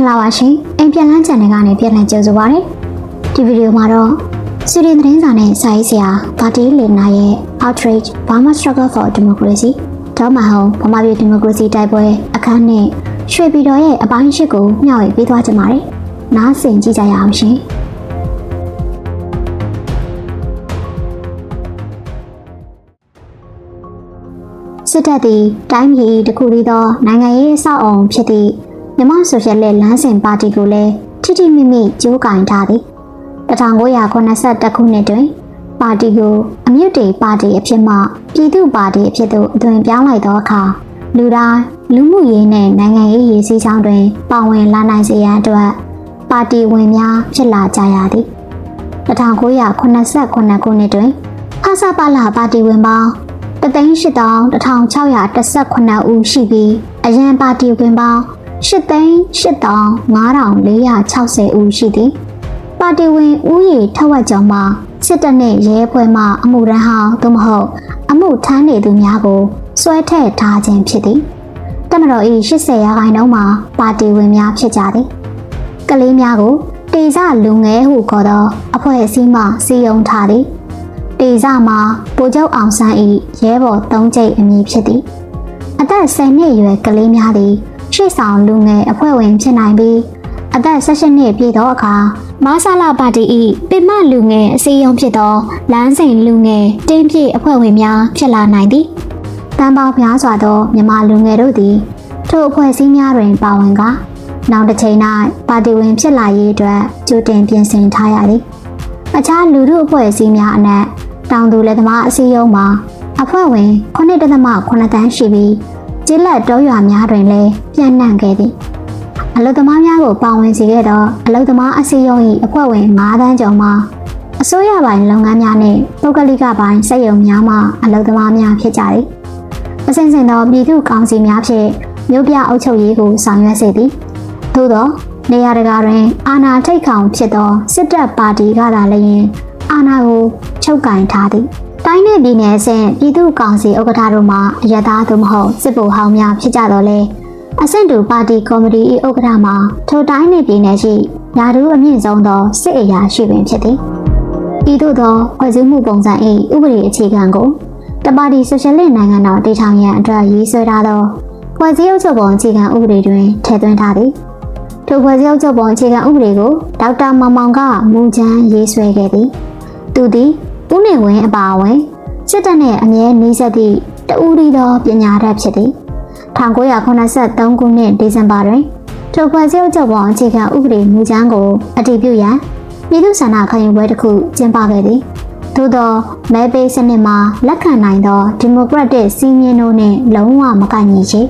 ္ဂလာပါရှင်အိမ်ပြန်လန်းချန်နယ်ကနေပြန်လည်ကြိုဆိုပါရစေဒီဗီဒီယိုမှာတော့စီရင်သတင်းစာနဲ့စာရေးဆရာဘာတီလင်နာရဲ့ Outrage Burma Struggle for Democracy ဒေါမဟောင်းဗမာပြည်ဒီမိုကရေစီတိုက်ပွဲအခန်းနဲ့ရွှေပြည်တော်ရဲ့အပိုင်း၈ကိုမျှဝေပေးသွားကြပါမယ်နားဆင်ကြည့်ကြရအောင်ရှင်စစ်တပ်သည်တိုင်းပြည်တစ်ခုတည်းသောနိုင်ငံရေးအဆောက်အအုံဖြစ်သည့်မြန်မာဆိုရှယ်လစ်လမ်းစဉ်ပါတီကိုလည်းထိထိမိမိကြိုးကင်ထားသည်1982ခုနှစ်တွင်ပါတီကိုအမြင့်တေပါတီအဖြစ်မှပြည်သူ့ပါတီအဖြစ်သို့အသွင်ပြောင်းလိုက်သောအခါလူတိုင်းလူမှုရေးနှင့်နိုင်ငံရေးရည်စည်းကြောင်းတွင်ပါဝင်လာနိုင်စေရန်အတွက်ပါတီဝင်များဖြစ်လာကြရသည်1989ခုနှစ်တွင်ဖဆပလပါတီဝင်ပေါင်း1,816,118 ဦးရှိပြီးအရန်ပါတီဝင်ပေါင်း8,8,5,460 ဦးရှိသည်ပါတီဝင်ဦးရေထက်ဝက်ကျော်မှစစ်တပ်နှင့်ရဲဖွဲ့မှအမှုရန်ဟောင်းသို့မဟုတ်အမှုထမ်းနေသူများကိုဆွဲထည့်ထားခြင်းဖြစ်သည်တပ်မတော်၏80%မှာပါတီဝင်များဖြစ်ကြသည်ကလေးများကိုတေဇလူငယ်ဟုခေါ်သောအဖွဲ့အစည်းမှစီယုံထားသည်တေဇမှာဗိုလ်ချုပ်အောင်ဆန်း၏ရဲဘော်3ကျိတ်အမည်ဖြစ်သည်အသက်10နှစ်အရွယ်ကလေးများသည်ရှေ့ဆောင်လူငယ်အဖွဲ့ဝင်ဖြစ်နိုင်ပြီးအသက်18နှစ်ပြည့်သောအခါမဆလာပါတီ၏ပင်မလူငယ်အစည်းအရုံးဖြစ်သောလမ်းစဉ်လူငယ်တင်းပြည့်အဖွဲ့ဝင်များဖြစ်လာနိုင်သည်တန်ပေါင်းများစွာသောမြန်မာလူငယ်တို့သည်ထိုအဖွဲ့အစည်းများတွင်ပါဝင်ကာနောက်တစ်ချိန်၌ပါတီဝင်ဖြစ်လာရေးအတွက်ကြိုတင်ပြင်ဆင်ထားရသည်အခြားလူထုအဖွဲ့အစည်းများအနက်တောင်သူလက်သမားအစည်းအရုံးမှာအဖွဲ့ဝင်9.8 သန်းရှိပြီးကျေးလက်တောရွာများတွင်လည်းပြန့်နှံ့ခဲ့သည်အလုပ်သမားများကိုပါဝင်စေခဲ့သောအလုပ်သမားအစည်းအရုံး၏အဖွဲ့ဝင်9 သန်းကျော်မှာအစိုးရပိုင်းလုပ်ငန်းများနှင့်ပုဂ္ဂလိကပိုင်းစက်ရုံများမှအလုပ်သမားများဖြစ်ကြသည်အစဉ်စဉ်သောပြည်သူ့ကောင်စီများဖြင့်မြို့ပြအုပ်ချုပ်ရေးကိုဆောင်ရွက်စေသည်သို့သောနေရာတကာတွင်အာဏာထိပ်ခေါင်ဖြစ်သောစစ်တပ်ပါတီကသာလျှင်အာဏာကိုချုပ်ကင်ထားသည်တိုင်းနယ်ပြည်နယ်အဆင့်ပြည်သူ့ကောင်စီဥက္ကဋ္ဌတို့မှအရသာသို့မဟုတ်စစ်ဗိုလ်ဟောင်းများဖြစ်ကြတော့လေအဆင့်တူပါတီကော်မတီဥက္ကဋ္ဌမှာထိုတိုင်းနယ်ပြည်နယ်ရှိယာဒူးအမြင့်ဆုံးသောစစ်အရာရှိပင်ဖြစ်သည်ဤသို့သောဖွဲ့စည်းမှုပုံစံ၏ဥပဒေအခြေခံကိုတပါတီဆိုရှယ်လစ်နိုင်ငံတော်တည်ထောင်ရန်အတွက်ရေးဆွဲထားသောဖွဲ့စည်းအုပ်ချုပ်ပုံအခြေခံဥပဒေတွင်ထည့်သွင်းထားသည်ထိုဖွဲ့စည်းအုပ်ချုပ်ပုံအခြေခံဥပဒေကိုဒေါက်တာမောင်မောင်ကမူကြမ်းရေးဆွဲခဲ့သည်သူသည်ဦးနေဝင်းအပါအဝင်စစ်တပ်နှင့်အမြဲနှီးစပ်သည့်တဦးရီသောပညာတတ်ဖြစ်သည်1983ခုနှစ်ဒီဇင်ဘာတွင်ထိုဖွဲ့စည်းအုပ်ချုပ်ပုံအခြေခံဥပဒေမူကြမ်းကိုအတည်ပြုရန်ပြည်သူ့ဆန္ဒခံယူပွဲတစ်ခုကျင်းပခဲ့သည်သို့သောမဲပေးစနစ်မှာလက်ခံနိုင်သောဒီမိုကရက်တစ်စည်းမျဉ်းတို့နှင့်လုံးဝမကိုက်ညီချေ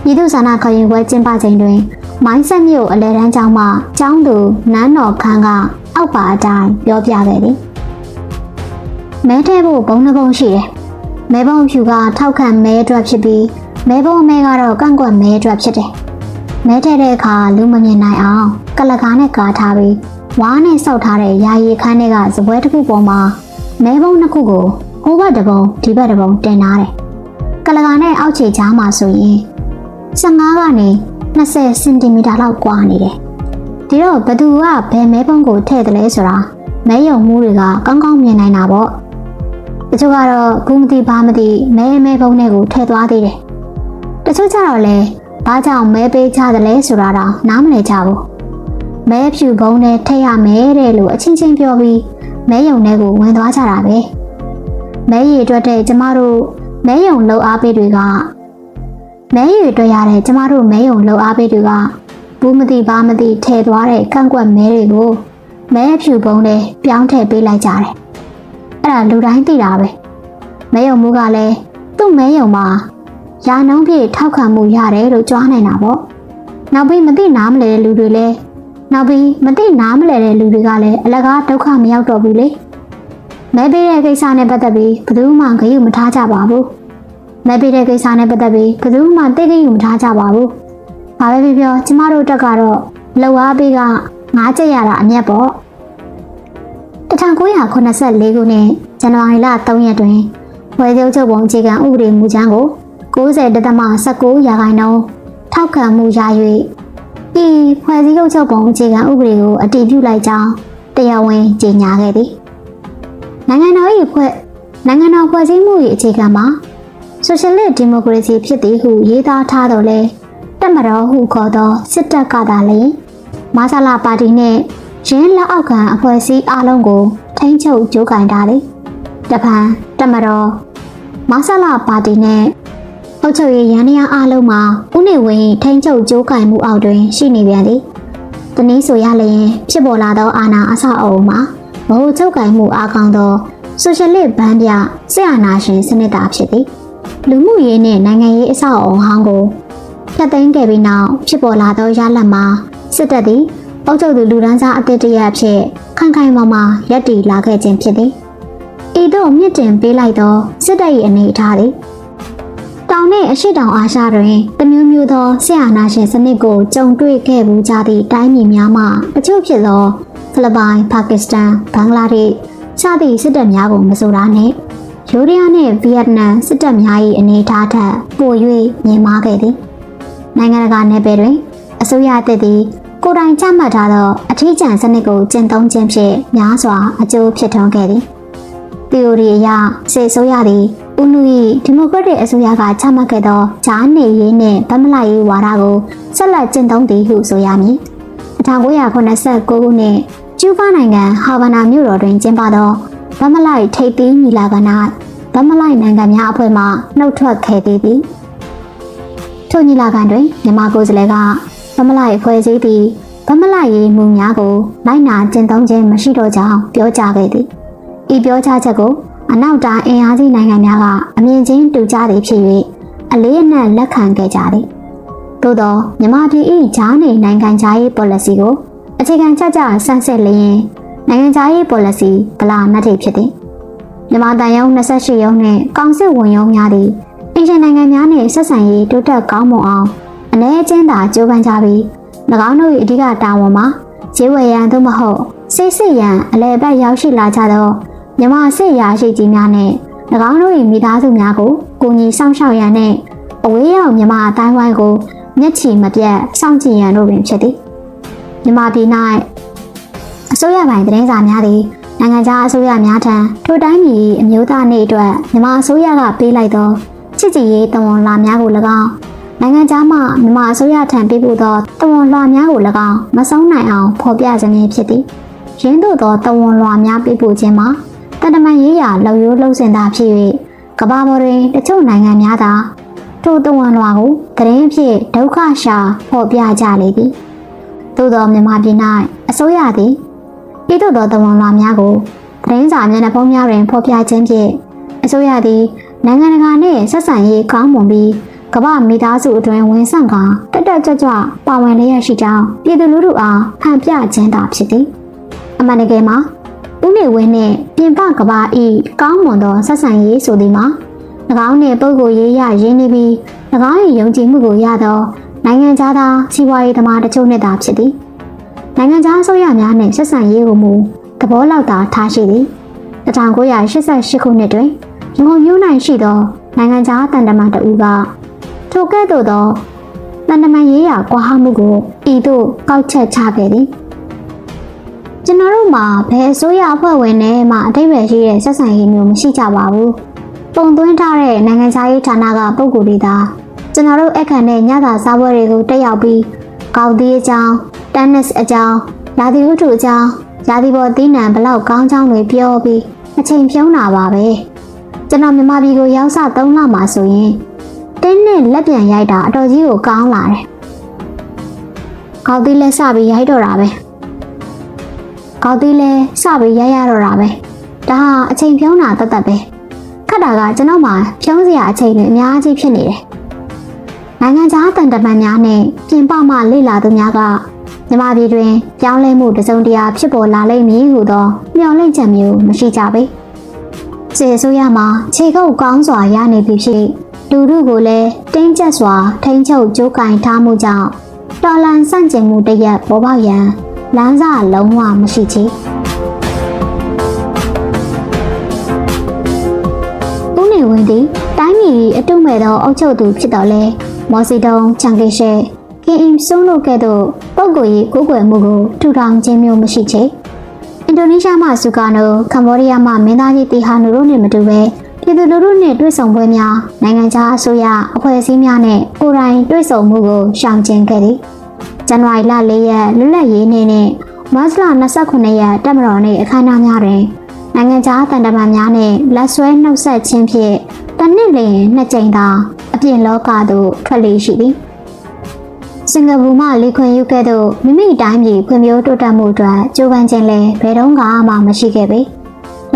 ပြည်သူ့ဆန္ဒခံယူပွဲကျင်းပချိန်တွင်မိုင်းဆက်မြို့အလဲတန်းကျောင်းမှကျောင်းသူနန်းတော်ခန်းကအောက်ပါအတိုင်းပြောပြခဲ့သည်မဲထဲဖို့ဘုံနှပုံရှိတယ်မဲပုံဖြူကထောက်ခံမဲအတွက်ဖြစ်ပြီးမဲပုံမဲကတော့ကန့်ကွက်မဲအတွက်ဖြစ်တယ်မဲထဲတဲ့အခါလူမမြင်နိုင်အောင်ကလကားနဲ့ကာထားပြီးဝါးနဲ့စောက်ထားတဲ့ယာယီခန်းတွေကစပွဲတစ်ခုပေါ်မှာမဲပုံနှစ်ခုကိုဟိုဘက်တစ်ပုံဒီဘက်တစ်ပုံတင်ထားတယ်ကလကားနဲ့အောက်ခြေချားမှာဆိုရင်15ကနေ20စင်တီမီတာလောက်ကွာနေတယ်ဒီတော့ဘသူကဘယ်မဲပုံကိုထည့်တယ်လဲဆိုတာမဲယုံမှုတွေကကောင်းကောင်းမြင်နိုင်တာပေါ့တချို့ကတော့ဘူးမသိဘာမသိမဲပုံတွေကိုထည့်သွားသေးတယ်တချို့ကျတော့လဲဘာကြောင့်မဲပေးကြတယ်လဲဆိုတာတော့နားမလည်ကြဘူးမဲဖြူဘုံနဲ့ထည့်ရမယ်တဲ့လို့အချင်းချင်းပြောပြီးမဲယုံတွေကိုဝင်သွားကြတာပဲမဲရည်အတွက်တဲ့ကျမတို့မဲယုံလှုပ်အားပေးတွေကမဲရည်အတွက်ရတဲ့ကျမတို့မဲယုံလှုပ်အားပေးတွေကဘူးမသိဘာမသိထည့်သွားတဲ့ကန့်ကွက်မဲတွေကိုမဲဖြူဘုံနဲ့ပြောင်းထည့်ပေးလိုက်ကြတယ်အဲ့ဒါလူတိုင်းသိတာပဲမဲယုံမှုကလည်းသူ့မဲယုံမှာရာနှုန်းပြည့်ထောက်ခံမှုရတယ်လို့ကြွားနိုင်တာပေါ့နောက်ပြီးမသိနားမလဲတဲ့လူတွေလည်းနောက်ပြီးမသိနားမလဲတဲ့လူတွေကလည်းအလကားဒုက္ခမရောက်တော့ဘူးလေမဲပေးတဲ့ကိစ္စနဲ့ပတ်သက်ပြီးဘယ်သူမှဂရုမထားကြပါဘူးမဲပေးတဲ့ကိစ္စနဲ့ပတ်သက်ပြီးဘယ်သူမှသိဂရုမထားကြပါဘူးဘာပဲပြောကျမတို့တက်ကတော့လောက်အားပေးက9ကျက်ရတာအမြတ်ပေါ့1984ခုနှစ်ဇန်နဝါရီလ3ရက်တွင်ဖွဲ့စည်းချုပ်ပုံအခြေခံဥပဒေမူကြမ်းကို 90.19% ထောက်ခံမှုရ၍ ဤ ဤဖွဲ့စည်းအုပ်ချုပ်ပုံအခြေခံဥပဒေကိုအတည်ပြုလိုက်ကြောင်းတရားဝင်ကြေညာခဲ့သည်နိုင်ငံတော်ဖွဲ့စည်းမှု၏အခြေခံမှာဆိုရှယ်လစ်ဒီမိုကရေစီဖြစ်သည်ဟုရေးသားထားတော်လဲတပ်မတော်ဟုခေါ်သောစစ်တပ်ကသာလျှင်မဆလာပါတီနှင့်ရင်းလက်အောက်ခံအဖွဲ့အစည်းအလုံးကိုထိန်းချုပ်ကြိုးကင်ထားသည်တပံတပ်မတော်မဆလာပါတီနှင့်အုပ်ချုပ်ရေးရန်ရာအလုံးမှာဦးနေဝင်းထိန်းချုပ်ကြိုးကင်မှုအောက်တွင်ရှိနေပြန်သည်တနည်းဆိုရလျင်ဖြစ်ပေါ်လာသောအာဏာအဆောက်အအုံမှာဗဟိုချုပ်ကင်မှုအားကောင်းသောဆိုရှယ်လစ်ဗန်းပြစစ်အာဏာရှင်စနစ်သားဖြစ်သည်လူမှုရေးနှင့်နိုင်ငံရေးအဆောက်အအုံဟောင်းကိုဖျက်သိမ်းခဲ့ပြီးနောက်ဖြစ်ပေါ်လာသောရလဒ်မှာစစ်တပ်သည်အုပ်ချုပ်သူလူဒန်းစားအသစ်တရအဖြစ်ခိုင်ခိုင်မာမာရပ်တည်လာခဲ့ခြင်းဖြစ်သည်ဤသို့မြင့်တင်ပေးလိုက်သောစစ်တပ်၏အနေအထားသည်တောင်နှင့်အရှေ့တောင်အာရှတွင်တမျိုးမျိုးသောစစ်အာဏာရှင်စနစ်ကိုကြုံတွေ့ခဲ့မှုကြသည့်တိုင်းပြည်များမှအချို့ဖြစ်သောဖိလစ်ပိုင်ပါကစ္စတန်ဘင်္ဂလားဒေ့ရှ်စသည့်စစ်တပ်များကိုမဆိုတာနှင့်ယိုးဒယားနှင့်ဗီယက်နမ်စစ်တပ်များ၏အနေအထားထက်ပို၍မြင့်မားခဲ့သည်နိုင်ငံတကာနယ်ပယ်တွင်အစိုးရအသစ်သည်ကိုယ်တိုင်ချမှတ်ထားသောအထီးကျန်စနစ်ကိုကျင့်သုံးခြင်းဖြင့်များစွာအကျိုးဖြစ်ထွန်းခဲ့သည်သီအိုရီအရစစ်အစိုးရသည်ဦးနု၏ဒီမိုကရက်တစ်အစိုးရကချမှတ်ခဲ့သောဂျားနေရေးနှင့်ဗမလိုက်ရေးဝါဒကိုဆက်လက်ကျင့်သုံးသည်ဟုဆိုရမည်1989ခုနှစ်ကျူးဘားနိုင်ငံဟာဗာနာမြို့တော်တွင်ကျင်းပသောဗမလိုက်ထိပ်သီးညီလာခံ၌ဗမလိုက်နိုင်ငံများအဖွဲ့မှနှုတ်ထွက်ခဲ့သည်ထိုညီလာခံတွင်မြန်မာကိုယ်စားလှယ်ကဗမလိုက်ဖွဲ့စည်းသည့်ဗမလိုက်ရေးမူများကိုလိုက်နာကျင့်သုံးခြင်းမရှိတော့ကြောင်းပြောကြားခဲ့သည်ဤပြောကြားချက်ကိုအနောက်တိုင်းအင်အားကြီးနိုင်ငံများကအမြင်ချင်းတူကြသည်ဖြစ်၍အလေးအနက်လက်ခံခဲ့ကြသည်သို့သောမြန်မာပြည်၏ဂျားနေနိုင်ငံခြားရေး policy ကိုအခြေခံကျကျဆန်းစစ်လျင်နိုင်ငံခြားရေး policy ဗလာနတ်ထိပ်ဖြစ်သည်မြန်မာတန်ရုံး28ရုံးနှင့်ကောင်စစ်ဝန်ရုံးများသည်အင်ရှင်နိုင်ငံများနှင့်ဆက်ဆံရေးတိုးတက်ကောင်းမွန်အောင်အ ਨੇ အချင်းသာကြိုးပမ်းကြပြီး၎င်းတို့၏အဓိကတာဝန်မှာဈေးဝယ်ရန်သို့မဟုတ်စိတ်စစ်ရန်အလဲအပတ်ရောက်ရှိလာကြသောမြန်မာစစ်ရာရှိကြီးများနှင့်၎င်းတို့၏မိသားစုများကိုကူညီဆောင်ရှောက်ရန်နှင့်အဝေးရောက်မြန်မာအတိုင်းဝိုင်းကိုမျက်ခြေမပြတ်စောင့်ကြည့်ရန်တို့ပင်ဖြစ်သည်မြန်မာပြည်၌အစိုးရပိုင်းသတင်းစာများသည်နိုင်ငံခြားအစိုးရများထံထိုတိုင်းပြည်အမျိုးသားနေ့အတွက်မြန်မာအစိုးရကပေးလိုက်သောချစ်ကြည်ရေးတဝန်လာများကို၎င်းနိုင်ငံခြားမှမြန်မာအစိုးရထံပေးပို့သောတဝန်လွှာများကို၎င်းမဆုံးနိုင်အောင်ဖော်ပြခြင်းဖြစ်သည်ရင်းတို့သောတဝန်လွှာများပေးပို့ခြင်းမှာတန်တမန်ရေးရာလောက်ရိုးလှုပ်စင်တာဖြစ်၍ကမ္ဘာပေါ်တွင်တချို့နိုင်ငံများသာထိုတဝန်လွှာကိုသတင်းဖြင့်ဒုက္ခရှာဖော်ပြကြလေသည်သို့သောမြန်မာပြည်၌အစိုးရသည်ဤသို့သောတဝန်လွှာများကိုသတင်းစာမျက်နှာဖုံးများတွင်ဖော်ပြခြင်းဖြင့်အစိုးရသည်နိုင်ငံတကာနှင့်ဆက်ဆံရေးကောင်းမွန်ပြီးကမ္ဘာမိသားစုအတွင်းဝင်ဆန့်ကာတက်တက်ကြွကြွပါဝင်လျက်ရှိကြောင်းပြည်သူလူထုအားဟန်ပြခြင်းသာဖြစ်သည်အမှန်တကယ်မှာဦးနေဝင်းနှင့်ပြင်ပကမ္ဘာ၏ကောင်းမွန်သောဆက်ဆံရေးဆိုသည်မှာ၎င်းနှင့်ပုဂ္ဂိုလ်ရေးရရင်းနှီးပြီး၎င်း၏ယုံကြည်မှုကိုရသောနိုင်ငံခြားသားစီးပွားရေးသမားတချို့နှင့်သာဖြစ်သည်နိုင်ငံခြားအစိုးရများနှင့်ဆက်ဆံရေးကိုမူသဘောလောက်သာထားရှိသည်1988ခုနှစ်တွင်ရန်ကုန်မြို့၌ရှိသောနိုင်ငံခြားတန်တမန်တဦးကထိုကဲ့သို့သောတန်တမန်ရေးရာကွာဟမှုကိုဤသို့ကောက်ချက်ချခဲ့သည်ကျွန်တော်တို့မှာဘယ်အစိုးရအဖွဲ့ဝင်နဲ့မှအထိပ္ပယ်ရှိတဲ့ဆက်ဆံရေးမျိုးမရှိကြပါဘူးပုံသွင်းထားတဲ့နိုင်ငံခြားရေးဌာနကပုံကိုယ်တွေသာကျွန်တော်တို့အခန့်နဲ့ညသာစားပွဲတွေကိုတက်ရောက်ပြီးကောက်သီးအကြောင်းတန်နစ်အကြောင်းရာသီဥတုအကြောင်းရာသီပေါ်သီးနှံဘလောက်ကောင်းကြောင်းတွေပြောပြီးအချိန်ဖြုံးတာပါပဲကျွန်တော်မြန်မာပြည်ကိုရောက်စ3လမှဆိုရင်တင်းနဲ့လက်ပြန်ရိုက်တာအတော်ကြီးကိုကောင်းလာတယ်ကောက်သီးလဲစပြီးရိုက်တော့တာပဲကောက်သီးလဲစပြီးရိုက်ရတော့တာပဲဒါဟာအချိန်ဖြုံးတာတတ်ပဲခက်တာကကျွန်တော်မှဖြုံးစရာအချိန်တွေအများကြီးဖြစ်နေတယ်နိုင်ငံခြားတန်တမန်များနဲ့ပြင်ပမှလေ့လာသူများကမြန်မာပြည်တွင်ပြောင်းလဲမှုတစုံတရာဖြစ်ပေါ်လာလိမ့်မည်ဟုသောမျှော်လင့်ချက်မျိုးမရှိကြပေစစ်အစိုးရမှာခြေကုပ်ကောင်းစွာရနေပြီဖြစ်လူထုကိုလည်းတင်းကျပ်စွာထိန်းချုပ်ကြိုးကင်ထားမှုကြောင့်တော်လှန်ဆန့်ကျင်မှုတရက်ပေါ်ပေါက်ရန်လမ်းစာလုံးဝမရှိချေဦးနေဝင်းသည်တိုင်းပြည်အတုမဲ့သောအုပ်ချုပ်သူဖြစ်တော်လဲမော်စီတုံချန်ကေရှဲကင်အင်ဆွန်းတို့ကဲ့သို့ပု ပုဂ္ဂိုလ်ရေးကိုယ်ွယ်မှုကိုထူထောင်ခြင်းမျိုးမရှိချေအင်ဒိုနီးရှားမှဆူကာနိုကမ္ဘောဒီးယားမှမင်းသားကြီးတီဟာနိုတို့နဲ့မတူဘဲပြည်သူလူထုနဲ့တွေ့ဆုံပွဲများနိုင်ငံခြားအစိုးရအဖွဲ့အစည်းများနဲ့ကိုယ်တိုင်တွေ့ဆုံမှုကိုရှောင်ကျဉ်ခဲ့သည်ဇန်နဝါရီလ4ရက်လွတ်လပ်ရေးနေ့နဲ့မတ်လ29ရက်တပ်မတော်နေ့အခမ်းအနားများတွင်နိုင်ငံခြားတန်တမန်များနဲ့လက်ဆွဲနှုတ်ဆက်ခြင်းဖြင့်တစ်နှစ်လျင်2ကြိမ်သာအပြင်လောကသို့ထွက်လေရှိသည်စင်ကာပူမှလေခွင်ယူခဲ့သို့မိမိတိုင်းပြည်ဖွံ့ဖြိုးတိုးတက်မှုအတွက်ကြိုးပမ်းခြင်းလည်းဘယ်တော့မှမရှိခဲ့ပေ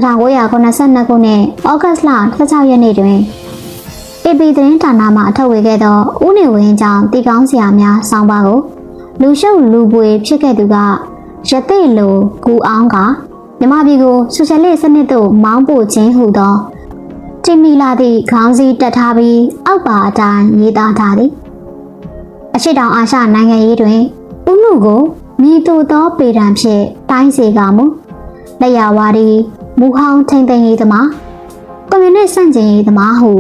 1982ခုနှစ်ဩဂတ်လ16ရက်နေ့တွင် AP သတင်းဌာနမှထုတ်ဝေခဲ့သောဦးနေဝင်းကြောင့်တည်ကောင်းစရာများဆောင်းပါးကိုလူရှုပ်လူပွေဖြစ်ခဲ့သူကရသိလိုကူအောင်ကမြန်မာပြည်ကိုဆိုရှယ်လစ်စနစ်သို့မောင်းပို့ခြင်းဟူသောတိမီလာသည့်ခေါင်းစည်းတက်ထားပြီးအောက်ပါအတိုင်းရေးသားထားသည်အရှိတောင်အာရှနိုင်ငံရေးတွင်ဦးနုကိုမြည်တူသောပေတံဖြင့်တိုင်းစေကမူလက်ရဝါဒီမူဟောင်းထိန်သိမ်းရေးသမားကွန်မြူနစ်ဆန့်ကျင်ရေးသမားဟု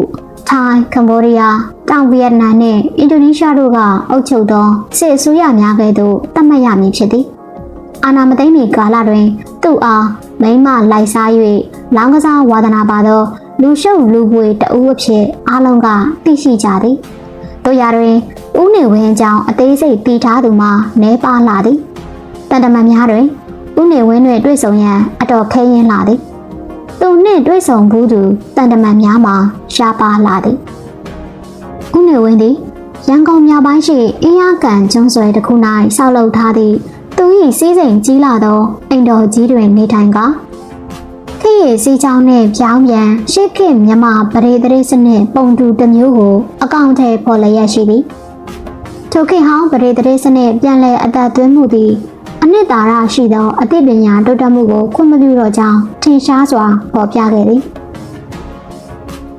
ထိုင်းကမ္ဘောဒီးယားတောင်ဗီယက်နမ်နှင့်အင်ဒိုနီးရှားတို့ကအုပ်ချုပ်သောစစ်အစိုးရများကဲ့သို့သတ်မှတ်ရမည်ဖြစ်သည်အာဏာမသိမ်းမီကာလတွင်သူ့အားမိန်းမလိုက်စား၍လောင်းကစားဝါသနာပါသောလူရှုပ်လူပွေတအူးအဖြစ်အားလုံးကသိရှိကြသည်တို့ရာတွင်ဦးနေဝင်းအကြောင်းအသေးစိတ်တည်ထားသူမှနဲပါလာသည်တန်တမန်များတွင်ဦးနေဝင်းနှင့်တွေ့ဆုံရန်အတော်ခဲယဉ်လာသည်သူနှင့်တွေ့ဆုံဘူးသူတန်တမန်များမှာရှားပါလာသည်ဦးနေဝင်းသည်ရန်ကုန်မြောက်ပိုင်းရှိအင်းရကန်ကျွန်းဆွယ်တစ်ခု၌ဆောက်လုပ်ထားသည့်သူ၏စီးစိမ်ကြီးလာသောအိမ်တော်ကြီးတွင်နေထိုင်ကခေတ်ရည်စီးချောင်းနှင့်ပြောင်းပြန်ရှေ့ခေတ်မြန်မာပရိသေရိစနစ်ပုံတူတစ်မျိုးကိုအကောင့်ထဲပေါ်လျက်ရှိသည်ထိုခေတ်ဟောင်းပရိသေရိစနစ်ပြန်လည်အသက်သွင်းမှုသည်အနှစ်သာရရှိသောအသိပညာတိုးတက်မှုကိုခွင့်မပြုတော့ကြောင်းထင်ရှားစွာပေါ်ပြခဲ့သည်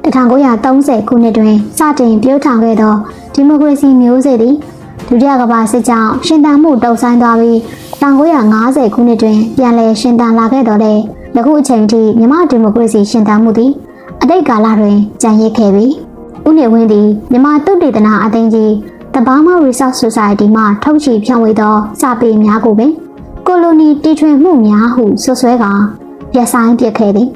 1930ခုနှစ်တွင်စတင်ပြုထောင်ခဲ့သောဒီမိုကရေစီမျိုးစေ့သည်ဒုတိယကမ္ဘာစစ်ကြောင့်ရှင်သန်မှုတုံ့ဆိုင်းသွားပြီး1950ခုနှစ်တွင်ပြန်လည်ရှင်သန်လာခဲ့တော်လဲယခုအချိန်ထိမြန်မာဒီမိုကရေစီရှင်သန်မှုသည်အတိတ်ကာလတွင်ကျန်ရစ်ခဲ့ပြီးဦးနေဝင်းသည်မြန်မာသုတေသနအသင်းကြီး The Burma Research Society မှထုတ်ချီဖြန့်ဝေသောစာပေများကိုပင်ကိုလိုနီတီထွင်မှုများဟုဆွဆွဲကာရပ်ဆိုင်းပစ်ခဲ့သည်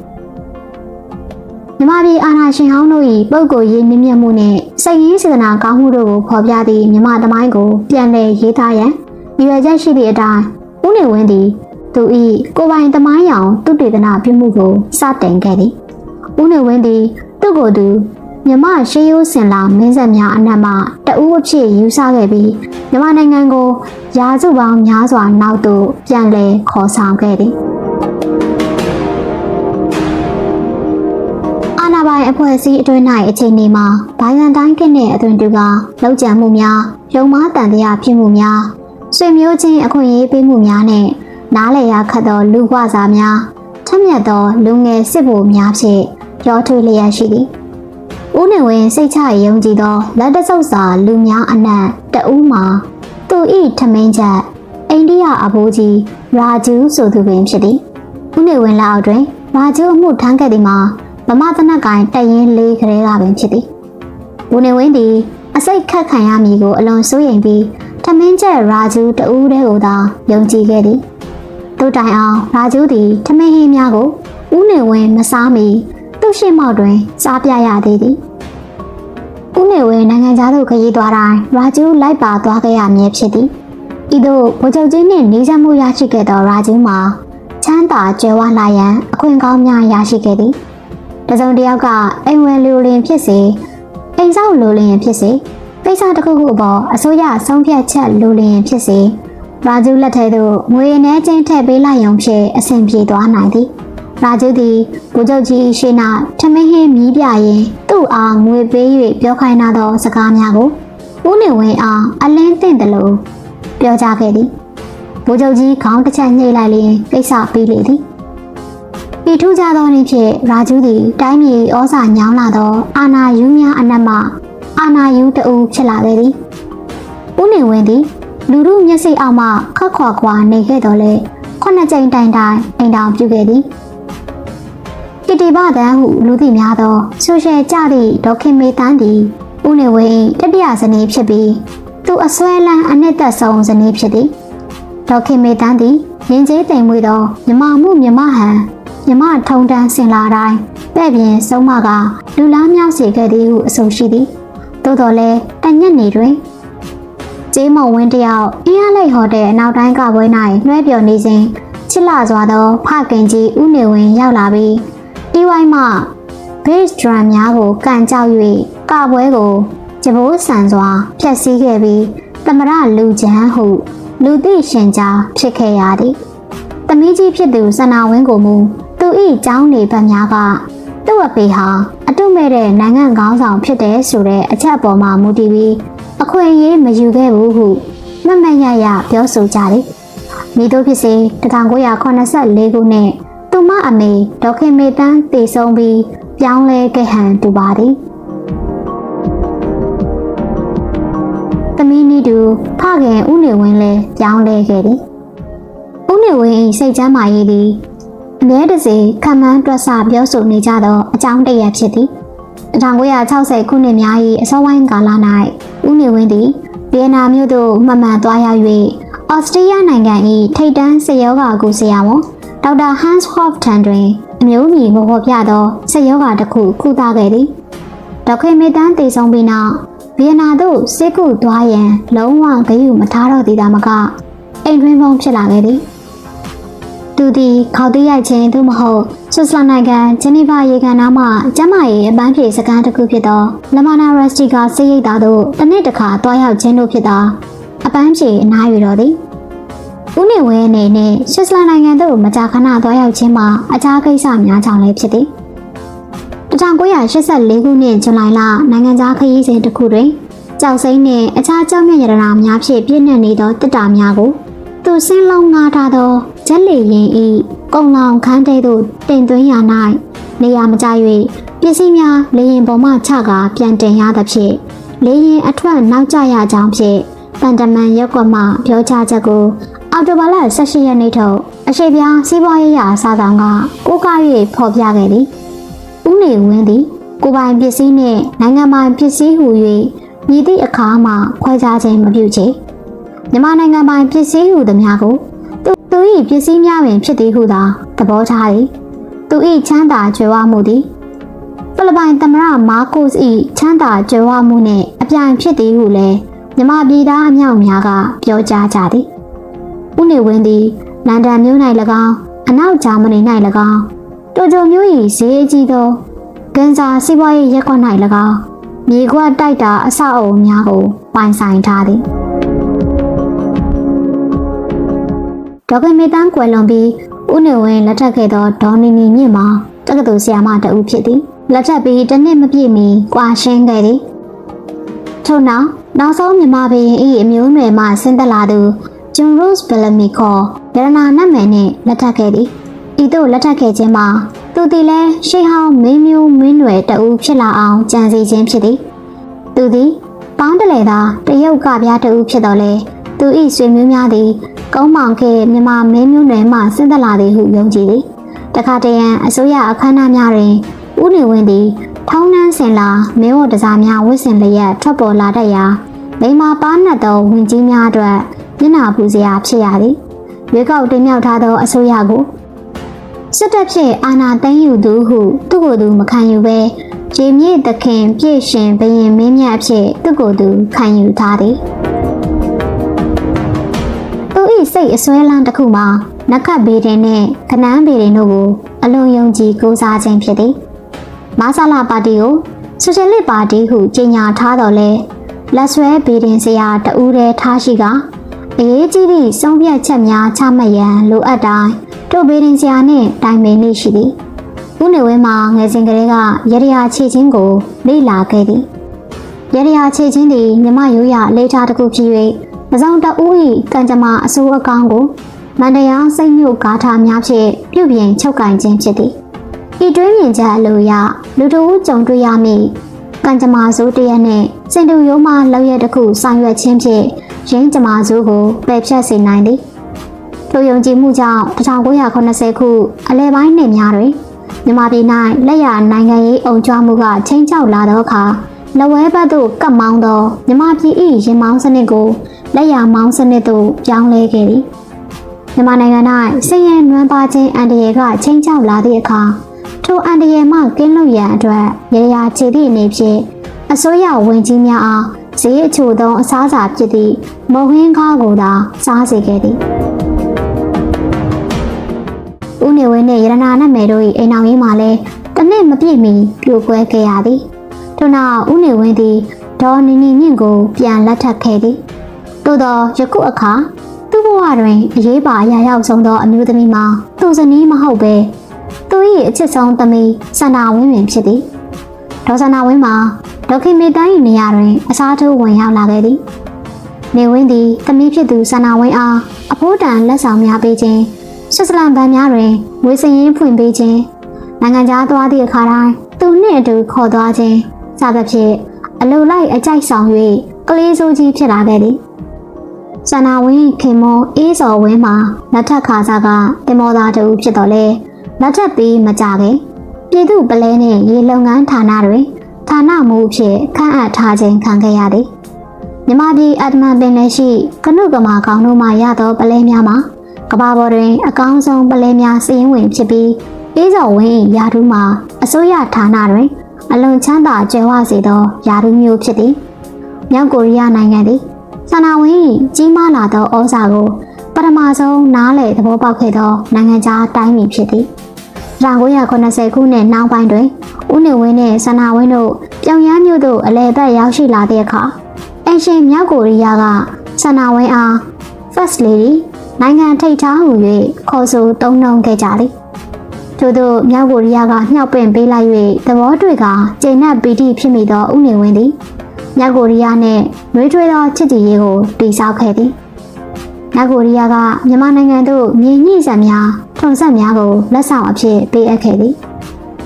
မြန်မာပြည်အာဏာရှင်ဟောင်းတို့၏ပုဂ္ဂိုလ်ရေးမြင့်မြတ်မှုနှင့်စိတ်ရင်းစေတနာကောင်းမှုတို့ကိုဖော်ပြသည့်မြန်မာသမိုင်းကိုပြန်လည်ရေးသားရန်ရည်ရွယ်ချက်ရှိသည့်အတိုင်းဦးနေဝင်းသည်သူ၏ကိုယ်ပိုင်သမိုင်းရောင်သုတေသနပြုမှုကိုစတင်ခဲ့သည်ဦးနေဝင်းသည်သူ့ကိုယ်သူမြန်မာရှေးရိုးစင်လာမင်းဆက်များအနက်မှတဦးအဖြစ်ယူဆခဲ့ပြီးမြန်မာနိုင်ငံကိုရာစုပေါင်းများစွာနောက်သို့ပြန်လည်ခေါ်ဆောင်ခဲ့သည်အာဏာပိုင်အဖွဲ့အစည်းအတွင်း၌အခြေအနေမှာဗိုင်းရန်တိုင်းကင်းတဲ့အသွင်တူကလောက်ကျန်မှုများယုံမားတန်တရားဖြစ်မှုများဆွေမျိုးချင်းအခွင့်အရေးပေးမှုများနဲ့နားလည်ရခတ်သောလူ့ဘဝစာများထက်မြက်သောလူငယ်စစ်ဗိုလ်များဖြင့်ရောထွေးလျက်ရှိသည်ဦးနေဝင်းစိတ်ချယုံကြည်သောလက်တဆုပ်စာလူများအနက်တဦးမှာသူ၏ထမင်းချက်အိန္ဒိယအဘိုးကြီးရာဂျူးဆိုသူပင်ဖြစ်သည်ဦးနေဝင်းလက်အောက်တွင်ရာဂျူးအမှုထမ်းခဲ့သည်မှာဗမာသနက်ကိုင်တရင်လေးကလေးကပင်ဖြစ်သည်ဦးနေဝင်းသည်အစိတ်ခတ်ခံရမည်ကိုအလွန်စိုးရိမ်ပြီးထမင်းချက်ရာဂျူးတဦးတည်းကိုသာယုံကြည်ခဲ့သည်တို့တိုင်အောင်ရာဂျူးသည်ထမင်းဟင်းများကိုဦးနေဝင်းမစားမီသူ့ရှိမောက်တွင်စားပြရသေးသည်ဦးနေဝင်းနိုင်ငံသားတို့ခရီးသွားတိုင်းရာဂျူးလိုက်ပါသွားခဲ့ရမည်ဖြစ်သည်ဤသို့ဗိုလ်ချုပ်ကြီးနှင့်နေကြမှုရရှိခဲ့သောရာဂျူးမှာချမ်းသာကြွယ်ဝလာရန်အခွင့်ကောင်းများရရှိခဲ့သည်တစုံတစ်ယောက်ကအိမ်ဝင်လူလင်ဖြစ်စေအိမ်ဆောက်လူလင်ဖြစ်စေပိဿတစ်ခုခုပေါ်အစိုးရဆုံးဖြတ်ချက်လူလင်ဖြစ်စေရာဂျူးလက်ထဲသို့ငွေနဲ့ချင်းထည့်ပေးလိုက်ရုံဖြင့်အဆင်ပြေသွားနိုင်သည်ရာဂျူးသည်ဗိုလ်ချုပ်ကြီးရှေ့၌ထမင်းဟင်းမီးပြရင်သူ့အားငွေပေး၍ပြောခိုင်းလာသောစကားများကိုဦးနေဝင်းအားအလင်းသင့်တယ်လို့ပြောကြခဲ့သည်ဗိုလ်ချုပ်ကြီးခေါင်းတစ်ချက်ညှိလိုက်လျင်ကိစ္စပြီးလေသည်ဤထူးခြားသောနည်းဖြင့်ရာဂျူးသည်တိုင်းပြည်ဩဇာညောင်းလာသောအာဏာယူများအနက်မှအာဏာယူတအူဖြစ်လာခဲ့သည်ဦးနေဝင်းသည်လူမှုမျက်စိအောက်မှခက်ခွာခွာနေခဲ့တော်လဲ9ကြိမ်တိုင်အိမ်တောင်ပြုခဲ့သည်ကတိပဒန်းဟုလူသိများသောဆိုရှယ်ကြသည့်ဒေါခင်မေတန်းသည်ဦးနေဝင်းတတိယဇနီးဖြစ်ပြီးသူအစွဲလန်းအနှစ်သက်ဆုံးဇနီးဖြစ်သည် ဒေါက်ခင်မေတန်းသည်ရင်ကျေးတိမ်မွေသောမြမမှုမြမဟန်မြမထုံတန်းဆင်လာတိုင်းပဲ့ပြင်ဆုံးမကလူလားမြောက်စေခဲ့သည်ဟုအဆိုရှိသည်သို့တော်လည်းတညက်နေတွင်ကျေးမုံဝင်းတယောက်အင်းအားလိုက်ဟိုတယ်အနောက်တိုင်းကပွဲ၌နှွဲပြော်နေစဉ်ချစ်လာစွာသောဖခင်ကြီးဦးနေဝင်းရောက်လာပြီးတီဝိုင်းမှ bass drum များကိုကန်ကြောက်၍ကပွဲကိုကြဘိုးဆန်စွာဖျက်ဆီးခဲ့ပြီးသမရလူချမ်းဟုလူသိရှင်ကြားဖြစ်ခဲ့ရသည်။သမီးကြီးဖြစ်သူစနာဝင်းကိုမူသူ၏ကျောင်းနေဘက်များကသူ့အဖေဟာအတုမဲ့တဲ့နိုင်ငံခေါင်းဆောင်ဖြစ်တဲ့ဆိုတဲ့အချက်အပေါ်မှာမူတည်ပြီးအခွင့်အရေးမယူခဲ့ဘူးဟုမမတ်ရရပြောဆိုကြတယ်။မိတို့ဖြစ်စေ1984ခုနှစ်သူမအမေဒေါခင်မေတန်းတည်ဆုံးပြီးပြောင်းလဲခဲ့ဟန်တူပါသည်။သမီးနီးတူဖခင်ဦးနေဝင်းလည်းပြောင်းလဲခဲ့သည်။ဦးနေဝင်း၏စိတ်ချမ်းသာရေးသည်အမြဲတစေခံမှန်းတွက်ဆပြောဆိုနေကြသောအကြောင်းတရားဖြစ်သည်။1960ခုနှစ်များ၏အစောပိုင်းကာလ၌ဦးနေဝင်းသည်ဗီယက်နာမြို့သို့မှန်မှန်သွားရောက်၍ဩစတြေးလျနိုင်ငံ၏ထိပ်တန်းဆေးရောဂါကုဆရာဝန်ဒေါက်တာဟန်စ်ဟော့ဖ်ထံတွင်အမျိုးအမည်မဖော်ပြသောဆေးရောဂါတစ်ခုကုသခဲ့သည်။ဒေါက်ခင်မေတန်းတည်ဆုံးပြီးနောက်ဗီယက်နာသို့ဆေးကုသွားရန်လုံးဝဂရုမထားတော့သည်သာမကအိမ်တွင်းဖုံးဖြစ်လာခဲ့သည်။သူသည်ခေါက်တိရိုက်ခြင်းသို့မဟုတ်ဆွစ်ဇာလန်နိုင်ငံဂျနီဗာရေကန်နားမှကျန်းမာရေးအပန်းဖြေစခန်းတစ်ခုဖြစ်သောလမနာရက်စတီကာဆေးရိပ်သားသို့တစ်နှစ်တစ်ခါတွားရောက်ခြင်းတို့ဖြစ်သောအပန်းဖြေအနားယူတော်သည်။ဦးနေဝင်းအနေနဲ့ဆွစ်ဇာလန်နိုင်ငံသို့မကြာခဏတွားရောက်ခြင်းမှာအခြားကိစ္စများကြောင့်လည်းဖြစ်သည်။1984ခုနှစ်ဇူလိုင်လနိုင်ငံသားခရီးစဉ်တစ်ခုတွင်ကြောက်စိမ့်နှင့်အခြားကြောက်မြတ်ရတနာများဖြင့်ပြည့်နှက်နေသောတစ်တာများကိုသူဆင်းလုံးငားထားသောဂျက်လီရင်ဤကုံလောင်ခန်းတဲသို့တင်သွင်းရ၌နေရာမကျ၍ပစ္စည်းများလေရင်ပေါ်မှချကာပြန်တင်ရသဖြင့်လေရင်အထွက်နောက်ကျရကြောင်းဖြင့်တန်တမန်ရက်ကွက်မှပြောကြားချက်ကိုအော်တိုဘာလ18ရက်နေ့ထုတ်အရှိပြားစီးပွားရေးရာစာဆောင်ကကိုးကား၍ဖော်ပြခဲ့သည်ဦးနေဝင်းသည်ကိုပိုင်ပစ္စည်းနှင့်နိုင်ငံပိုင်ပစ္စည်းဟူ၍မြည်သည့်အခါမှခွဲခြားခြင်းမပြုချေမြန်မာနိုင်ငံပိုင်ပစ္စည်းဟူသည်များကိုသူ၏ပစ္စည်းများပင်ဖြစ်သည်ဟုသာသဘောထားသည်သူ၏ချမ်းသာကြွယ်ဝမှုသည်ဖိလစ်ပိုင်သမ္မတမားကိုစ်၏ချမ်းသာကြွယ်ဝမှုနှင့်အပြိုင်ဖြစ်သည်ဟုလည်းမြန်မာပြည်သားအမြောက်များကပြောကြားကြသည်ဦးနေဝင်းသည်လန်ဒန်မြို့၌၎င်းအနောက်ဂျာမနီ၌၎င်းတိုကျိုမြို့၏ဈေးကြီးသောဂန်ဇာစီးပွားရေးရပ်ကွက်၌၎င်းမြေကွက်တိုက်တာအဆောက်အအုံများကိုပိုင်ဆိုင်ထားသည်ဒေါက်ခင်မေတန်းကွယ်လွန်ပြီးဦးနေဝင်းလက်ထပ်ခဲ့သောဒေါ်နီနီမြင့်မှာတက္ကသိုလ်ဆရာမတဦးဖြစ်သည်လက်ထပ်ပြီးတစ်နှစ်မပြည့်မီကွာရှင်းခဲ့သည်ထို့နောက်ဆုံးမြန်မာဘုရင်၏အမျိုးအနွယ်မှဆင်းသက်လာသူဂျွန်ရို့စ်ဘယ်လမီခေါ်ရတနာနတ်မယ်နှင့်လက်ထပ်ခဲ့သည်ဤသို့လက်ထပ်ခဲ့ခြင်းမှာသူသည်လည်းရှေးဟောင်းမင်းမျိုးမင်းနွယ်တဦးဖြစ်လာအောင်ကြံစည်ခြင်းဖြစ်သည်သူသည်ပေါင်းတလေသာတရုတ်ကပြားတဦးဖြစ်တော်လဲသူ၏ဆွေမျိုးများသည်ကုန်းမောင်ခဲ့မြန်မာမင်းမျိုးနွယ်မှဆင်းသက်လာသည်ဟုယုံကြည်သည်တခါတရံအစိုးရအခမ်းအနားများတွင်ဦးနေဝင်းသည်ထောင်းနှန်းစင်လာမင်းဝတ်တစားများဝတ်ဆင်လျက်ထွက်ပေါ်လာတတ်ရာလိမ္မာပါးနှက်သောဝင်ကြီးများအတွက်မျက်နှာပူစရာဖြစ်ရသည်ရွေးကောက်တင်မြှောက်ထားသောအစိုးရကိုစစ်တပ်ဖြင့်အာဏာသိမ်းယူသူဟုသူ့ကိုယ်သူမခံယူဘဲဂျေမြေသခင်ပြည့်ရှင်ဘရင်မင်းမြတ်အဖြစ်သူ့ကိုယ်သူခံယူထားသည်သူ၏စိတ်အစွဲလန်းတစ်ခုမှာနက္ခတ်ဘေဒင်နှင့်ကနန်းဘေဒင်တို့ကိုအလွန်ယုံကြည်ကိုးစားခြင်းဖြစ်သည်မဆလာပါတီကိုဆိုရှယ်လစ်ပါတီဟုကြေညာထားတော်လဲလက်ဆွဲဘေဒင်စရာတဦးတည်းထားရှိကအရေးကြီးသည့်ဆုံးဖြတ်ချက်များချမှတ်ရန်လိုအပ်တိုင်းတို့ဘေဒင်စရာနှင့်တိုင်ပင်နေရှိသည်ဦးနေဝင်းမှာငယ်စဉ်ကလေးကရတရာခြေချင်းကိုလေ့လာခဲ့သည်ရတရာခြေချင်းသည်မြမရိုးရလေထားတစ်ခုဖြစ်၍ပဇောင်တဦး၏ကံကြမ္မာအစိုးအကောင်းကိုမန္တရာစိတ်ညှို့ဂါထာများဖြင့်ပြုပြင်ချုပ်ကင်ခြင်းဖြစ်သည်ဤတွင်းမြင်ချက်အလိုအရလူတို့ကြုံတွေ့ရမည့်ကံကြမ္မာစိုးတရက်နှင့်စင်တူရိုးမှလောက်ရတစ်ခုဆောင်ရွက်ခြင်းဖြင့်ရင်းကြမ္မာစိုးကိုပယ်ဖြတ်စေနိုင်သည်ထိုယုံကြည်မှုကြောင့်1980ခုအလဲပိုင်းနှစ်များတွင်မြန်မာပြည်၌လက်ရနိုင်ငံရေးအုံကြွမှုကချိန်ချောက်လာသောအခါလက်ဝဲဘက်သို့ကပ်မောင်းသောမြန်မာပြည်၏ရင်မောင်းစနစ်ကိုလက်ရမောင်းစနစ်သို့ပြောင်းလဲခဲ့သည် မြန်မာနိုင်ငံ၌စည်ရင်နွမ်းပါခြင်းအန္တရာယ်ကချိန်ချောက်လာသည့်အခါထိုအန္တရာယ်မှကင်းလွတ်ရန်အတွက်ရရာခြေသည့်အနေဖြင့်အစိုးရဝန်ကြီးများအားဈေးအချို့သောအစားအစာဖြစ်သည့်မုံဟင်းကားကိုသာစားစေခဲ့သည်ဦးနေဝင်းနှင့်ရတနာနတ်မယ်တို့၏အိမ်အောင်ရေးမှာလည်းတစ်နှစ်မပြည့်မီပြိုကွဲခဲ့ရသည်ထို့နောက်ဦးနေဝင်းသည်ဒေါ်နီနီမြင့်ကိုပြန်လက်ထပ်ခဲ့သည်သို့သောယခုအခါသူ့ဘဝတွင်အရေးပါအရာရောက်ဆုံးသောအမျိုးသမီးမှာသူ့ဇနီးမဟုတ်ပဲသူ၏အချစ်ဆုံးသမီးစန္ဒာဝင်းပင်ဖြစ်သည်ဒေါ်စန္ဒာဝင်းမှာဒေါခင်မေတန်း၏နေရာတွင်အစားထိုးဝင်ရောက်လာခဲ့သည်နေဝင်းသည်သမီးဖြစ်သူစန္ဒာဝင်းအားအဖိုးတန်လက်ဆောင်များပေးခြင်းဆွစ်ဇာလန်ဘဏ်များတွင်ငွေစည်ရင်းဖွင့်ပေးခြင်းနိုင်ငံခြားသွားသည့်အခါတိုင်းသူနှင့်အတူခေါ်သွားခြင်းစသဖြင့်အလိုလိုက်အကြိုက်ဆောင်၍ကလေးစိုးကြီးဖြစ်လာခဲ့သည်စန္ဒာဝင်းခင်မအေးစော်ဝင်းမှာလက်ထပ်ခါစားကတင်မောသားတူဖြစ်တော်လဲလက်ထပ်ပြီးမကြခင်ပြည်သူပလဲနှင့်ရေလုပ်ငန်းဌာနတွင်ဌာနမှူးဖြစ်ခန့်အပ်ထားခြင်းခံခဲ့ရသည်မြန်မာပြည်အတ္တမန်ပင်လယ်ရှိကနုကမာကောင်တို့မှရသောပလဲများမှာကဘာပေါ်တွင်အကောင်းဆုံးပလဲများစည်ရင်ဝင်ဖြစ်ပြီးအေးစော်ဝင်းရာထူးမှာအစိုးရဌာနတွင်အလွန်ချမ်းသာကြွယ်ဝစေသောယာရုမျိုးဖြစ်သည်မြောက်ကိုရီးယားနိုင်ငံသည်စန္ဒာဝင်းကြီးမားလာသောဩဇာကိုပထမဆုံးနားလည်သဘောပေါက်ခဲ့သောနိုင်ငံခြားတိုင်းပြည်ဖြစ်သည်1980ခုနှစ်နောက်ပိုင်းတွင်ဦးနေဝင်းနှင့်စန္ဒာဝင်းတို့ပြုံယမ်းမြို့သို့အလဲပတ်ရောက်ရှိလာသည့်အခါအင်ရှင်မြောက်ကိုရီးယားကစန္ဒာဝင်းအား First Lady နိုင်ငံထိပ်ထားဟူ၍ခေါ်ဆိုသုံးနှုန်းခဲ့ကြသည်ထို့သောမြောက်ကိုရီးယားကမြှောက်ပင့်ပေးလိုက်၍သဘောတွေ့ကကျေနပ်ပီတိဖြစ်မိသောဦးနေဝင်းသည်မြောက်ကိုရီးယားနှင့်နှွေးထွေးသောချစ်ကြည်ရေးကိုတည်ဆောက်ခဲ့သည်မြောက်ကိုရီးယားကမြန်မာနိုင်ငံသို့မြေညှိဆက်များထွန်ဆက်များကိုလက်ဆောင်အဖြစ်ပေးအပ်ခဲ့သည်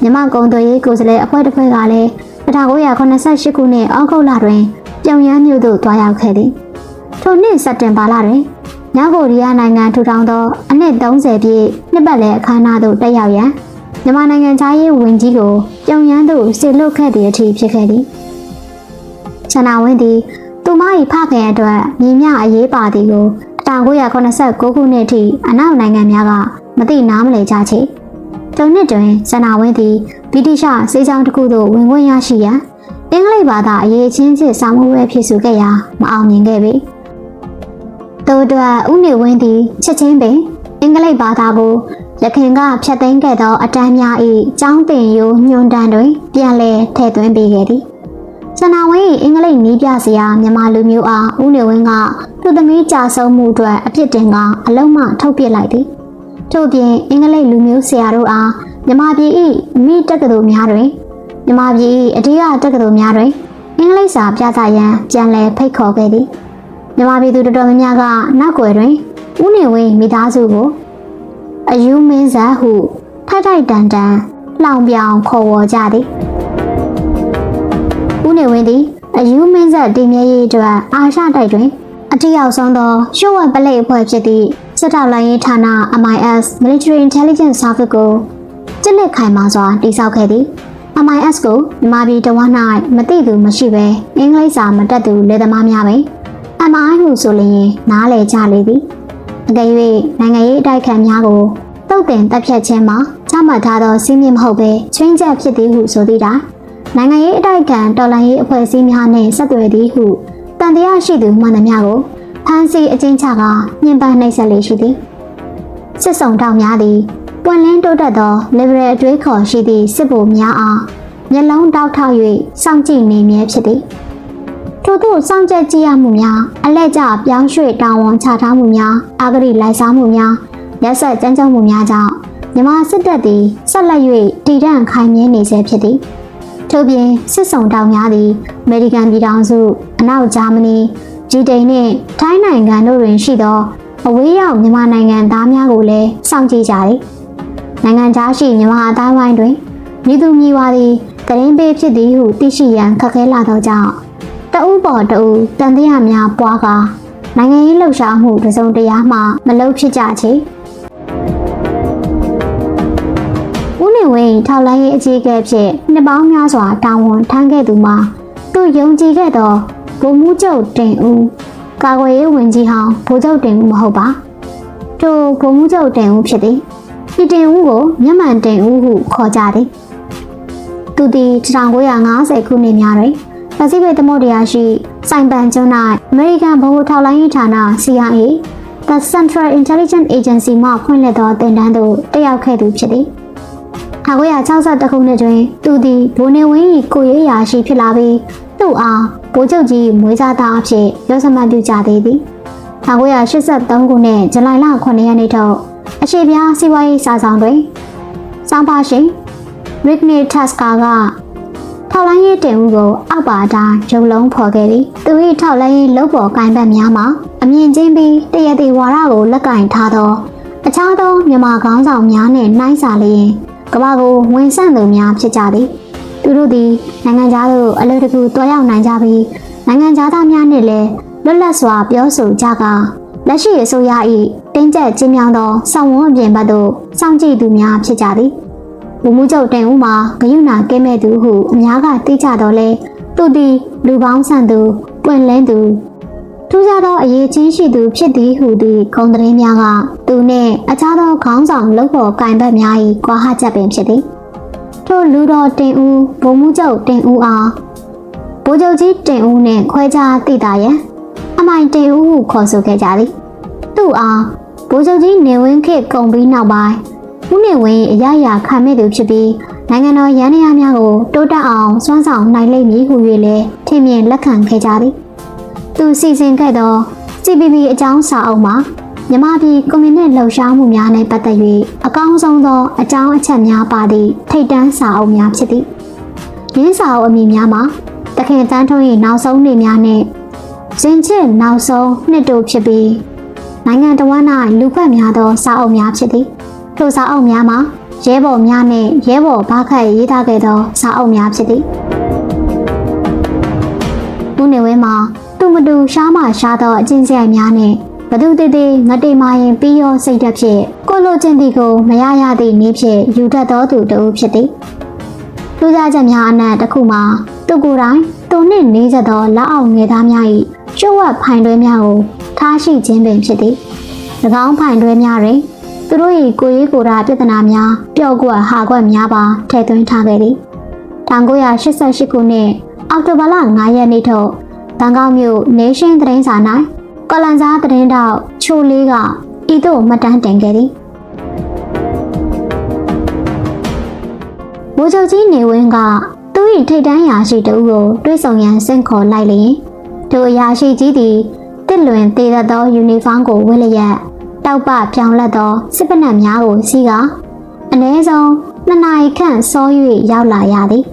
မြန်မာကုန်သွယ်ရေးကိုယ်စားလှယ်အဖွဲ့တစ်ဖွဲ့ကလည်း1988ခုနှစ်ဩဂုတ်လတွင်ပြုံယမ်းမြို့သို့တွားရောက်ခဲ့သည်ထိုနှစ်စက်တင်ဘာလတွင်မြောက်ကိုရီးယားနိုင်ငံထူထောင်သောအနှစ်30ပြည့်နှစ်ပတ်လည်အခမ်းအနားသို့တက်ရောက်ရန်မြန်မာနိုင်ငံသားရေးဝန်ကြီးကိုပြုံယမ်းသို့စေလွှတ်ခဲ့သည့်အထိဖြစ်ခဲ့သည်စန္ဒာဝင်းသည်သူမ၏ဖခင်အတွက်မြင်းမြအရေးပါသည်ကို1989ခုနှစ်ထိအနောက်နိုင်ငံများကမသိနားမလည်ကြချေထိုနှစ်တွင်စန္ဒာဝင်းသည်ဗြိတိရှစေးချောင်းတစ်ခုသို့ဝင်ခွင့်ရရှိရန်အင်္ဂလိပ်ဘာသာအရေးချင်းစစ်စာမှုဝဲဖြစ်ဆိုခဲ့ရာမအောင်မြင်ခဲ့ပေထို့အတွက်ဦးနေဝင်းသည်ချက်ချင်းပင်အင်္ဂလိပ်ဘာသာကိုရခင်ကဖျက်သိမ်းခဲ့သောအတန်းများ၏ကျောင်းသင်ရိုးညွှန်တမ်းတွင်ပြန်လည်ထည့်သွင်းပေးခဲ့သည်စန္ဒာဝင်း၏အင်္ဂလိပ်နည်းပြဆရာမြန်မာလူမျိုးအားဦးနေဝင်းကသူသမီးကြာဆုံးမှုအတွက်အပြစ်တင်ကအလုံးမထုတ်ပစ်လိုက်သည်ထို့ပြင်အင်္ဂလိပ်လူမျိုးဆရာတို့အားမြန်မာပြည်၏မိတက္ကသိုလ်များတွင်မြန်မာပြည်၏အဓိကတက္ကသိုလ်များတွင်အင်္ဂလိပ်စာပြသရန်ပြန်လည်ဖိတ်ခေါ်ခဲ့သည်မြန်မာပြည်သူတော်တော်များများကနောက်ွယ်တွင်ဦးနေဝင်းမိသားစုကိုအယူမင်းဆက်ဟုထိုက်ထိုက်တန်တန်လှောင်ပြောင်ခေါ်ဝေါ်ကြသည်ဦးနေဝင်းသည်အယူမင်းဆက်တည်မြဲရေးအတွက်အာရှတိုက်တွင်အထက်ရောက်ဆုံးသောရှုပ်ဝက်ပလိတ်အဖွဲ့ဖြစ်သည့်စစ်ထောက်လှမ်းရေးဌာန MIS Military Intelligence Service ကိုကျစ်လက်ခိုင်မာစွာတည်ဆောက်ခဲ့သည် MIS ကိုမြန်မာပြည်တဝန်း၌မသိသူမရှိဘဲအင်္ဂလိပ်စာမတတ်သူလယ်သမားများပင် MI ဟုဆိုလျင်နားလည်ကြလေသည်အကယ်၍နိုင်ငံရေးအတိုက်ခံများကိုတုတ်တင်တပ်ဖြတ်ခြင်းမှာချမှတ်ထားသောစည်းမျဉ်းမဟုတ်ဘဲချွင်းချက်ဖြစ်သည်ဟုဆိုသည်တာနိုင်ငံရေးအတိုက်ခံတော်လှန်ရေးအဖွဲ့အစည်းများနှင့်ဆက်သွယ်သည်ဟုတန်တရားရှိသူမှန်သမျှကိုဖမ်းဆီးအကျဉ်းချကညှဉ်းပန်းနှိပ်စက်လေရှိသည်စစ်စုံတောင်များသည်ပွင့်လင်းတိုးတက်သော liberal အတွေးခေါ်ရှိသည့်စစ်ဗိုလ်များအားမျက်လုံးတောက်ထောက်၍စောင့်ကြည့်နေမြဲဖြစ်သည်ထို့သို့စောင့်ကြည့်ကြည့်ရမှုများအလဲကျပြောင်းရွှေ့တာဝန်ချထားမှုများအာဂရိလိုက်စားမှုများရက်ဆက်ကြမ်းကြုတ်မှုများကြောင့်မြန်မာစစ်တပ်သည်ဆက်လက်၍တည်တံ့ခိုင်မြဲနေဆဲဖြစ်သည်ထို့ပြင်စစ်စုံတောင်များသည်အမေရိကန်ပြည်ထောင်စုအနောက်ဂျာမနီဗြိတိန်နှင့်ထိုင်းနိုင်ငံတို့တွင်ရှိသောအဝေးရောက်မြန်မာနိုင်ငံသားများကိုလည်းစောင့်ကြည့်ကြသည်နိုင်ငံခြားရှိမြန်မာအတိုင်းဝိုင်းတွင်မြည်သူမြည်ဝါသည်ကရင်ပေးဖြစ်သည်ဟုသိရှိရန်ခက်ခဲလာသောကြောင့်တအုပ်ပေါ်တအုပ်တန်တရားများပွားကာနိုင်ငံရေးလှုပ်ရှားမှုတစုံတရာမှမလုပ်ဖြစ်ကြချေဦးနေဝင်းထောက်လှမ်းရေးအကြီးအကဲဖြစ်နှစ်ပေါင်းများစွာတာဝန်ထမ်းခဲ့သူမှာသူယုံကြည်ခဲ့သောဗိုလ်မှူးချုပ်တင်ဦးကာကွယ်ရေးဝန်ကြီးဟောင်းဗိုလ်ချုပ်တင်ဦးမဟုတ်ပါ ထိုဗိုလ်မှူးချုပ်တင်ဦးဖြစ်သည်ဤတင်ဦးကိုမျက်မှန်တင်ဦးဟုခေါ်ကြသည်သူသည်1950ခုနှစ်များတွင်ပစိဖိတ်သမုဒ္ဒရာရှိစိုင်ပန်ကျွန်း၌အမေရိကန်ဗဟိုထောက်လှမ်းရေးဌာန CIA The Central Intelligence Agency မှဖွင့်လှစ်သောသင်တန်းသို့တက်ရောက်ခဲ့သူဖြစ်သည်1962ခုနှစ်တွင်သူသည်ဗိုလ်နေဝင်း၏ကိုရေးရာရှိဖြစ်လာပြီးသူ့အားဗိုလ်ချုပ်ကြီးမွေးစားသားအဖြစ်ရောစမှတ်ပြုကြသေးသည်1983ခုနှစ်ဇူလိုင်လ9ရက်နေ့ထုတ်အရှေ့ပြားစီးပွားရေးစာဆောင်တွင်စောင်းပါရှင်ရစ်နီတက်စကာကထောက်လိုင်းရေးတင်ဦးကိုအောက်ပါအတိုင်းရုပ်လုံးဖော်ခဲ့သည်သူ၏ထောက်လိုင်းရေးလုပ်ပေါ်ကိုင်ဘက်များမှာအမြင့်ချင်းပြီးတရတိဝါဒကိုလက်ကင်ထားသောအခြားသောမြန်မာခေါင်းဆောင်များနှင့်နှိုင်းစာလျင်ကမ္ဘာကိုဝင်ဆန့်သူများဖြစ်ကြသည်သူတို့သည်နိုင်ငံခြားသို့အလွယ်တကူတွားရောက်နိုင်ကြပြီးနိုင်ငံခြားသားများနှင့်လည်းလွတ်လပ်စွာပြောဆိုကြကာလက်ရှိအစိုးရ၏တင်းကျပ်ကျဉ်းမြောင်းသောဆောင်ဝန်အပြင်ဘက်သို့စောင့်ကြည့်သူများဖြစ်ကြသည်ဗိုလ်မှူးချုပ်တင်ဦးမှာဂရုဏာကင်းမဲ့သူဟုအများကသိကြတော့လဲသူသည်လူပေါင်းဆန်သူပွင့်လင်းသူထူးခြားသောအရေးချင်းရှိသူဖြစ်သည်ဟုသည့်ဂုဏ်သတင်းများကသူနှင့်အခြားသောခေါင်းဆောင်လုပ်ဖို့ကင်ဘက်များ၏ကွာဟချက်ပင်ဖြစ်သည်ထိုလူတော်တင်ဦးဗိုလ်မှူးချုပ်တင်ဦးအားဗိုလ်ချုပ်ကြီးတင်ဦးနှင့်ခွဲခြားသိတာရန်အမိုင်တင်ဦးဟုခေါ်ဆိုခဲ့ကြသည်သူ့အားဗိုလ်ချုပ်ကြီးနေဝင်းခေတ်ကုန်ပြီးနောက်ပိုင်းဦးနေဝင်းအရာရာခံမဲ့သူဖြစ်ပြီးနိုင်ငံတော်ရန်ရာများကိုတိုးတက်အောင်စွမ်းဆောင်နိုင်လိမ့်မည်ဟု၍လည်းထင်မြင်လက်ခံခဲ့ကြသည်သူစီစဉ်ခဲ့သော CPP အကြောင်းစာအုပ်မှာမြန်မာပြည်ကွန်မြူနစ်လှုပ်ရှားမှုများနဲ့ပတ်သက်၍အကောင်းဆုံးသောအကြောင်းအချက်များပါသည့်ထိပ်တန်းစာအုပ်များဖြစ်သည်ရင်းစာအုပ်အမည်များမှာတခင်တန်းထွန်း၏နောက်ဆုံးနေ့များနှင့်ရင်ချစ်နောက်ဆုံးနှစ်တို့ဖြစ်ပြီးနိုင်ငံတော်၌လူခွက်များသောစာအုပ်များဖြစ်သည်ထိုစာအုပ်များမှာရဲဘော်များနှင့်ရဲဘော်ဘာခတ်ရေးသားခဲ့သောစာအုပ်များဖြစ်သည်ဦးနေဝင်းမှာသူမတူရှားမှရှားသောအကျင့်စရိုက်များနှင့်ဘသူတည်တည်ငတိမာရင်ပြီးရောစိတ်သက်ဖြင့်ကိုလိုချင်သည်ကိုမရရသည့်နည်းဖြင့်ယူတတ်သောသူတဦးဖြစ်သည်လူသားချက်များအနက်တစ်ခုမှာသူကိုယ်တိုင်သူနှင့်နေကြသောလက်အောက်ငယ်သားများ၏ကျုပ်ဝတ်ဖိုင်တွဲများကိုထားရှိခြင်းပင်ဖြစ်သည်၎င်းဖိုင်တွဲများတွင်သူတို့၏ကိုယ်ရေးကိုယ်တာပြဿနာများပျော့ကွက်ဟာကွက်များပါထည့်သွင်းထားခဲ့သည်1988ခုနှစ်အောက်တိုဘာလ9ရက်နေ့ထုတ်ဘန်ကောက်မြို့နေရှင်းသတင်းစာ၌ကော်လန်စားသတင်းတောက်ချိုလေးကဤသို့မှတ်တမ်းတင်ခဲ့သည်ဗိုလ်ချုပ်ကြီးနေဝင်းကသူ၏ထိပ်တန်းရာရှိတဦးကိုတွေးဆောင်ရန်ဆင့်ခေါ်လိုက်လျင်ထိုအရာရှိကြီးသည်တစ်လွင်သေးသောယူနီဖောင်းကိုဝတ်လျက်တောက်ပပြောင်းလဲသောစစ်ပနက်များကိုစီးကအနည်းဆုံး2နာရီခန့်စော၍ရောက်လာရသည်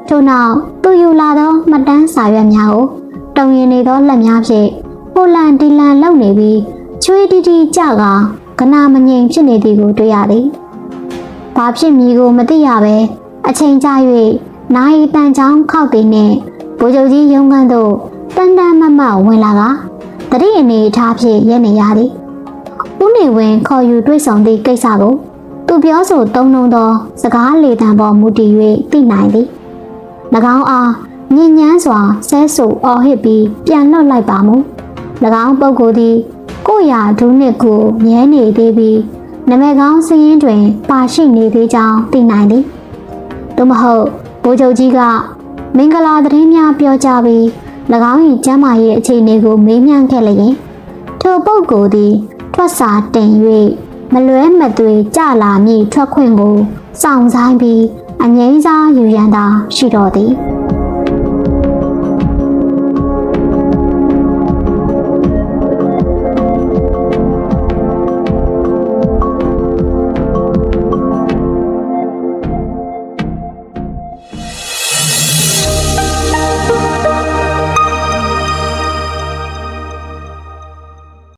ထို့နောက်သူယူလာသောမှတ်တမ်းစာရွက်များကိုတုံရင်နေသောလက်များဖြင့်ပိုလန်ဒီလန်လုံနေပြီးချွေးတီတီကြကကနာမငြိမ်ဖြစ်နေသည်ကိုတွေ့ရသည်။ဘာဖြစ်မည်ကိုမသိရပဲအချိန်ကြာ၍နိုင်တန်ချောင်းခောက်သည်နှင့်ဗိုလ်ချုပ်ကြီးရုံးခန်းသို့တန်တန်မမဝင်လာကတတိအနေထားဖြင့်ရက်နေရသည်။ဦးနေဝင်းခေါ်ယူတွေ့ဆုံသည့်ကိစ္စကိုသူပြောဆိုသုံးနှုန်းသောစကားလေတံပေါ်မူတည်၍သိနိုင်သည်။၎င်းအားညဉ့်ညမ်းစွာဆဲဆူအော်ဟစ်ပြီးပြန်လွတ်လိုက်ပါမူ၎င်းပုဂ္ဂိုလ်သည်ကိုရာဒုနှစ်ကိုမြဲနေသေးပြီးနမည်ကောင်းစည်ရင်းတွင်ပါရှိနေသေးကြောင်းသိနိုင်သည်သို့မဟုတ်ဗိုလ်ချုပ်ကြီးကမင်္ဂလာသတင်းများပြောကြားပြီး၎င်း၏ကျမ်းမာရေးအခြေအနေကိုမေးမြန်းခဲ့လျင်ထိုပုဂ္ဂိုလ်သည်ထွက်စာတင်၍မလွဲမသွေကြလာမည့်ထွက်ခွင့်ကိုစောင့်ဆိုင်ပြီးအငြိမ်းစားယူရန်သာရှိတော်သည်